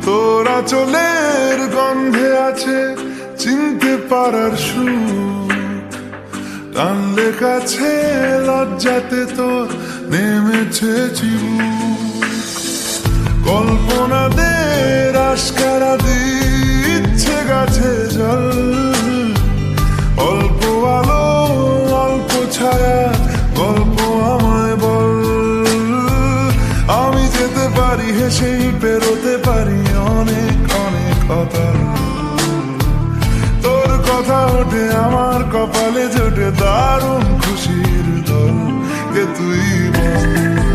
তোরা চলের গন্ধে আছে চিনতে পারার সুখ, টানলে কাছে লজ্জাতে তোর নেমেছে চিবুক। কল্পনাদের আশকারা দিচ্ছে গাছে জল, অল্প আলো অল্প ছায়া গল্প আমায় বল। আমি যেতে পারি হেসেই পেরোতে পারি অনেক অনেক কথা, তোর কথা ওঠে আমার কপালে জোটে দারুণ খুশির দল। কে তুই বল?